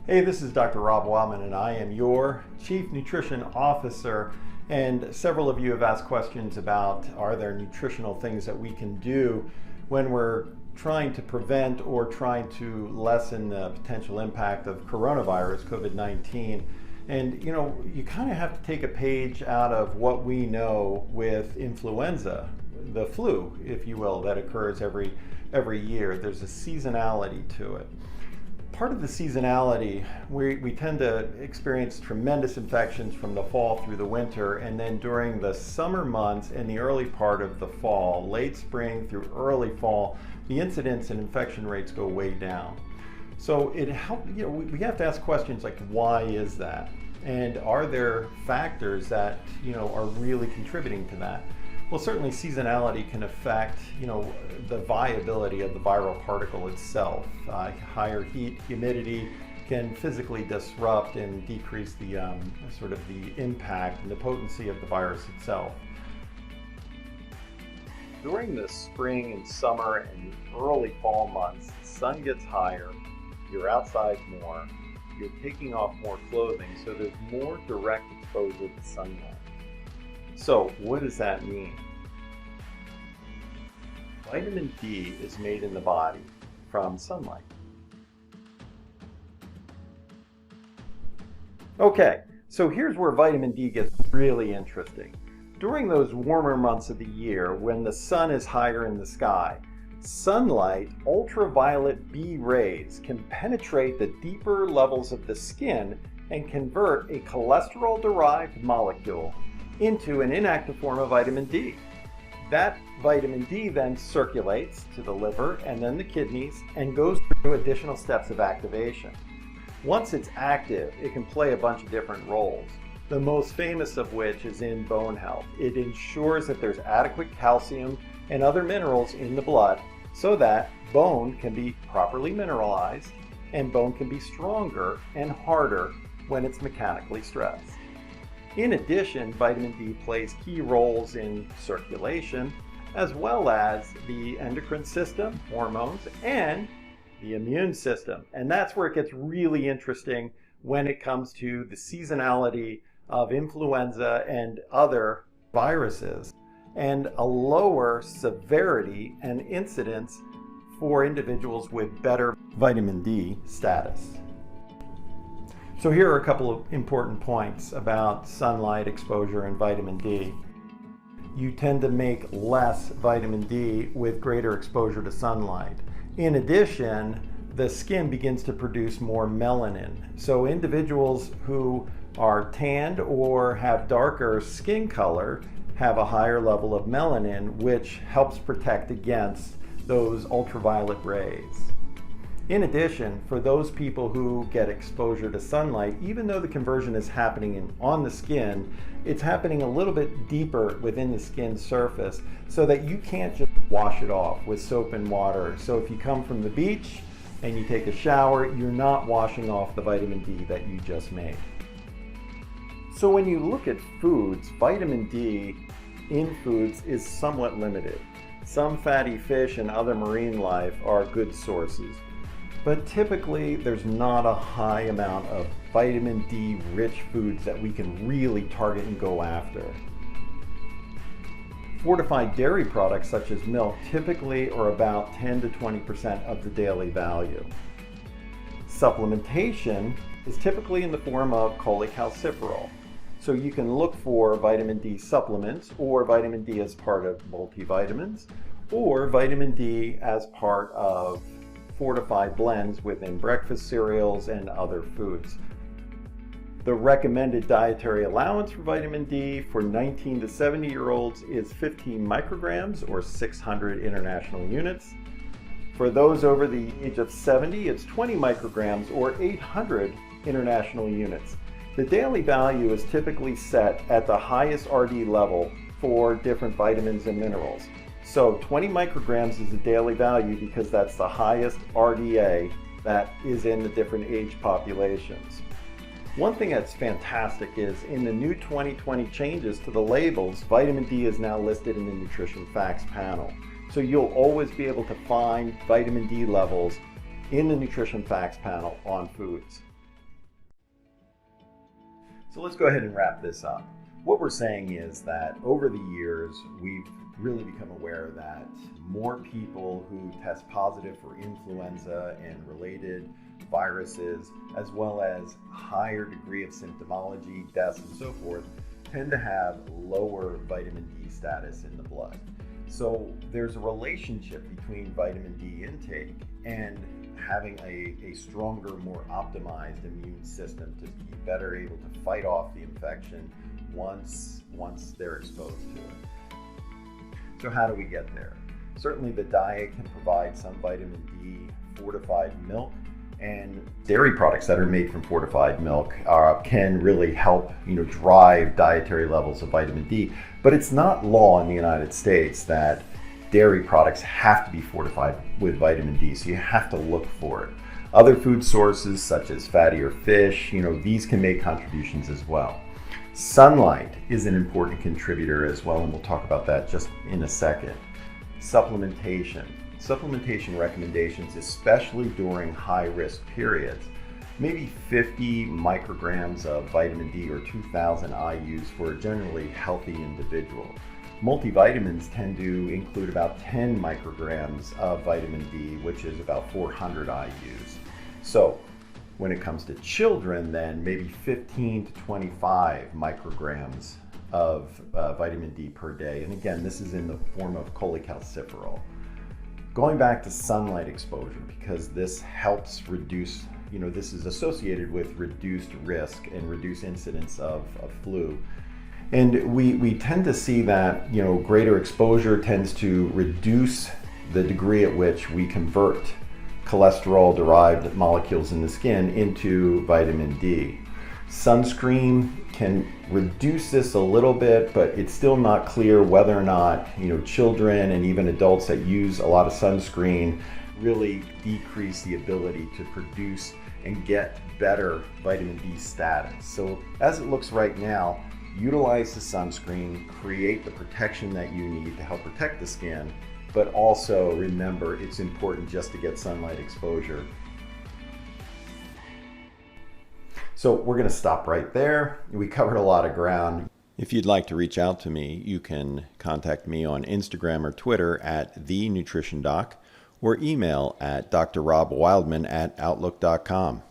Hey, this is Dr. Rob Wildman, and I am your Chief Nutrition Officer. And several of you have asked questions about, are there nutritional things that we can do when we're trying to prevent or trying to lessen the potential impact of coronavirus, COVID-19. And you kind of have to take a page out of what we know with influenza, the flu, if you will, that occurs every year. There's a seasonality to it. Part of the seasonality, we tend to experience tremendous infections from the fall through the winter, and then during the summer months and the early part of the fall, late spring through early fall, the incidence and infection rates go way down. So we have to ask questions like, why is that? And are there factors that are really contributing to that? Well, certainly seasonality can affect, the viability of the viral particle itself. Higher heat, humidity can physically disrupt and decrease the the impact and the potency of the virus itself. During the spring and summer and early fall months, the sun gets higher, you're outside more, you're taking off more clothing, so there's more direct exposure to sunlight. So what does that mean? Vitamin D is made in the body from sunlight. Okay, so here's where vitamin D gets really interesting. During those warmer months of the year, when the sun is higher in the sky, sunlight, ultraviolet B rays, can penetrate the deeper levels of the skin and convert a cholesterol-derived molecule into an inactive form of vitamin D. That vitamin D then circulates to the liver and then the kidneys and goes through additional steps of activation. Once it's active, it can play a bunch of different roles, the most famous of which is in bone health. It ensures that there's adequate calcium and other minerals in the blood so that bone can be properly mineralized and bone can be stronger and harder when it's mechanically stressed. In addition, vitamin D plays key roles in circulation, as well as the endocrine system, hormones, and the immune system. And that's where it gets really interesting when it comes to the seasonality of influenza and other viruses, and a lower severity and incidence for individuals with better vitamin D status. So here are a couple of important points about sunlight exposure and vitamin D. You tend to make less vitamin D with greater exposure to sunlight. In addition, the skin begins to produce more melanin. So individuals who are tanned or have darker skin color have a higher level of melanin, which helps protect against those ultraviolet rays. In addition, for those people who get exposure to sunlight, even though the conversion is happening on the skin, it's happening a little bit deeper within the skin surface so that you can't just wash it off with soap and water. So if you come from the beach and you take a shower, you're not washing off the vitamin D that you just made. So when you look at foods, vitamin D in foods is somewhat limited. Some fatty fish and other marine life are good sources, but typically there's not a high amount of vitamin D rich foods that we can really target and go after. Fortified dairy products such as milk typically are about 10 to 20% of the daily value. Supplementation is typically in the form of cholecalciferol. So you can look for vitamin D supplements or vitamin D as part of multivitamins or vitamin D as part of fortified blends within breakfast cereals and other foods. The recommended dietary allowance for vitamin D for 19 to 70-year-olds is 15 micrograms or 600 international units. For those over the age of 70, it's 20 micrograms or 800 international units. The daily value is typically set at the highest RD level for different vitamins and minerals. So 20 micrograms is the daily value because that's the highest RDA that is in the different age populations. One thing that's fantastic is in the new 2020 changes to the labels, vitamin D is now listed in the nutrition facts panel. So you'll always be able to find vitamin D levels in the nutrition facts panel on foods. So let's go ahead and wrap this up. What we're saying is that over the years, we've really become aware that more people who test positive for influenza and related viruses, as well as higher degree of symptomology, deaths, and so forth, tend to have lower vitamin D status in the blood. So there's a relationship between vitamin D intake and having a stronger, more optimized immune system to be better able to fight off the infection once they're exposed to it. So how do we get there? Certainly the diet can provide some vitamin D. Fortified milk and dairy products that are made from fortified milk can really help drive dietary levels of vitamin D. But it's not law in the United States that dairy products have to be fortified with vitamin D, so you have to look for it. Other food sources such as fattier fish, these can make contributions as well. Sunlight is an important contributor as well, and we'll talk about that just in a second. Supplementation recommendations, especially during high-risk periods, maybe 50 micrograms of vitamin D or 2,000 IUs for a generally healthy individual. Multivitamins tend to include about 10 micrograms of vitamin D, which is about 400 IUs. So when it comes to children, then maybe 15 to 25 micrograms of vitamin D per day. And again, this is in the form of cholecalciferol. Going back to sunlight exposure, because this helps reduce, this is associated with reduced risk and reduced incidence of flu. And we tend to see that, greater exposure tends to reduce the degree at which we convert cholesterol-derived molecules in the skin into vitamin D. Sunscreen can reduce this a little bit, but it's still not clear whether or not, children and even adults that use a lot of sunscreen really decrease the ability to produce and get better vitamin D status. So as it looks right now, utilize the sunscreen, create the protection that you need to help protect the skin, but also remember it's important just to get sunlight exposure. So we're going to stop right there. We covered a lot of ground. If you'd like to reach out to me, you can contact me on Instagram or Twitter at TheNutritionDoc or email at drrobwildman@outlook.com.